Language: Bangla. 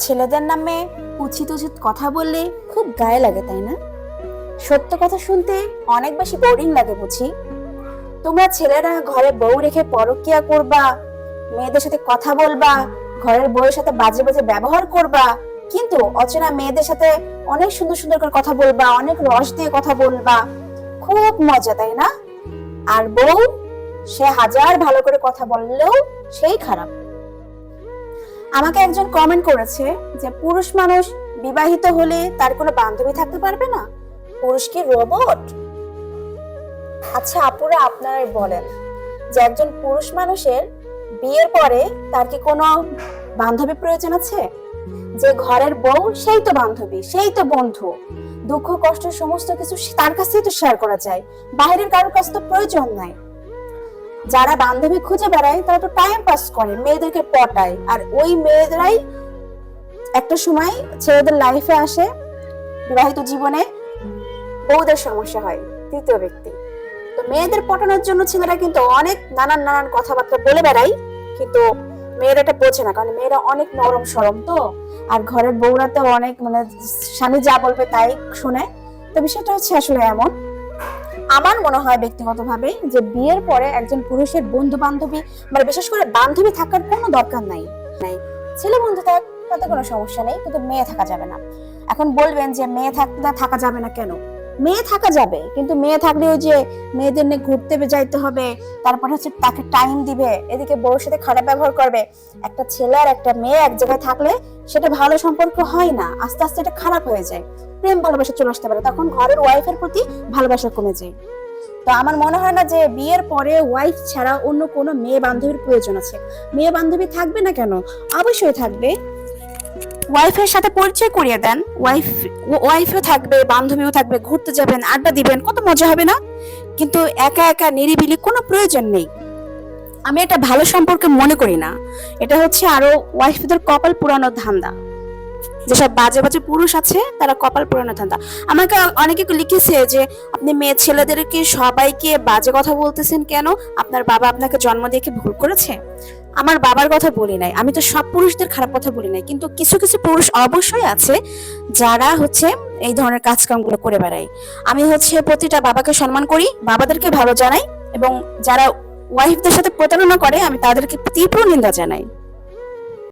ছেলেদের নামে উচিত উচিত কথা বললে খুব গায়ে লাগে, তাই না? সত্য কথা শুনতে অনেক বেশি বোরিং লাগে বুঝি। তোমরা ছেলেরা ঘরে বউ রেখে পরকিয়া করবা, মেয়েদের সাথে কথা বলবা, ঘরের বউয়ের সাথে বাজে বাজে ব্যবহার করবা, কিন্তু অচেনা মেয়েদের সাথে অনেক সুন্দর সুন্দর করে কথা বলবা, অনেক রস দিয়ে কথা বলবা, খুব মজা, তাই না? আর বউ, সে হাজার ভালো করে কথা বললেও সেই খারাপ। আমাকে একজন কমেন্ট করেছে যে পুরুষ মানুষ বিবাহিত হলে তার কোনো বান্ধবী থাকতে পারবে না, পুরুষ কি রোবট? আচ্ছা আপুরা, আপনারাই বলেন যে একজন পুরুষ মানুষের বিয়ের পরে তার কি কোনো বান্ধবী প্রয়োজন আছে? যে ঘরের বউ সেই তো বান্ধবী, সেই তো বন্ধু, দুঃখ কষ্ট সমস্ত কিছু তার কাছেই তো শেয়ার করা যায়, বাইরের কারোর কাছে তো প্রয়োজন নাই। যারা বান্ধবী খুঁজে বেড়ায় তারা তো টাইম পাস করে, মেয়েদেরকে পটায়, আর ওই মেয়েরাই একটা সময় ছেলেদের লাইফে আসে, বিবাহিত জীবনে বউদের সমস্যা হয় তৃতীয় ব্যক্তি। তো মেয়েদের পটানোর জন্য ছেলেরা কিন্তু অনেক নানান নানান কথাবার্তা বলে বেড়ায়, কিন্তু মেয়েরা এটা বোঝে না, কারণ মেয়েরা অনেক নরম সরম তো, আর ঘরের বউরা তো অনেক স্বামী যা বলবে তাই শুনে। তো বিষয়টা হচ্ছে আসলে এমন, আমার মনে হয় ব্যক্তিগতভাবে যে বিয়ের পরে একজন পুরুষের বন্ধু বান্ধবী, বিশেষ করে বান্ধবী থাকার কোনো দরকার নাই। ছেলে বন্ধু থাক, তাতে কোনো সমস্যা নেই, কিন্তু মেয়ে থাকা যাবে না। এখন বলবেন যে মেয়ে থাকা যাবে না কেন? মেয়ে থাকা যাবে, কিন্তু মেয়ে থাকলে ওই যে মেয়েদের নিয়ে ঘুরতে যাইতে হবে, তারপর হচ্ছে তাকে টাইম দিবে, এদিকে বউর সাথে খারাপ ব্যবহার করবে। একটা ছেলে আর একটা মেয়ে এক জায়গায় থাকলে সেটা ভালো সম্পর্ক হয় না, আস্তে আস্তে এটা খারাপ হয়ে যায়, প্রেম ভালোবাসা চলে আসতে পারে, তখন ঘরের ওয়াইফের প্রতি ভালোবাসা কমে যায়। তো আমার মনে হয় না যে বিয়ের পরে ওয়াইফ ছাড়া অন্য কোনো মেয়ে বান্ধবীর প্রয়োজন আছে। মেয়ে বান্ধবী থাকবে না কেন? অবশ্যই থাকবে। ওয়াইফের সাথে পরিচয় করিয়ে দেন, ওয়াইফও থাকবে, বান্ধবীও থাকবে, ঘুরতে যাবেন, আড্ডা দিবেন, কত মজা হবে না? কিন্তু একা একা নিরিবিলি কোনো প্রয়োজন নেই। আমি এটা ভালো সম্পর্কে মনে করি না। এটা হচ্ছে আরো ওয়াইফদের কপাল পুরানোর ধান্দা। যেসব বাজে বাজে পুরুষ আছে তারা কপাল পুরানো ধান্দা। আমাকে অনেকে লিখেছে যে আপনি মেয়ে ছেলেদেরকে সবাইকে বাজে কথা বলতেছেন কেন? আপনার বাবা আপনাকে জন্ম দিয়ে কি ভুল করেছে? আমার বাবার কথা বলি নাই, আমি তো সব পুরুষদের খারাপ কথা বলি নাই, কিন্তু কিছু কিছু পুরুষ অবশ্যই আছে যারা হচ্ছে এই ধরনের কাজকামগুলো করে বেড়ায়। আমি হচ্ছে প্রতিটা বাবাকে সম্মান করি, বাবাদেরকে ভালো জানাই, এবং যারা ওয়াইফদের সাথে প্রতারণা করে আমি তাদেরকে তীব্র নিন্দা জানাই।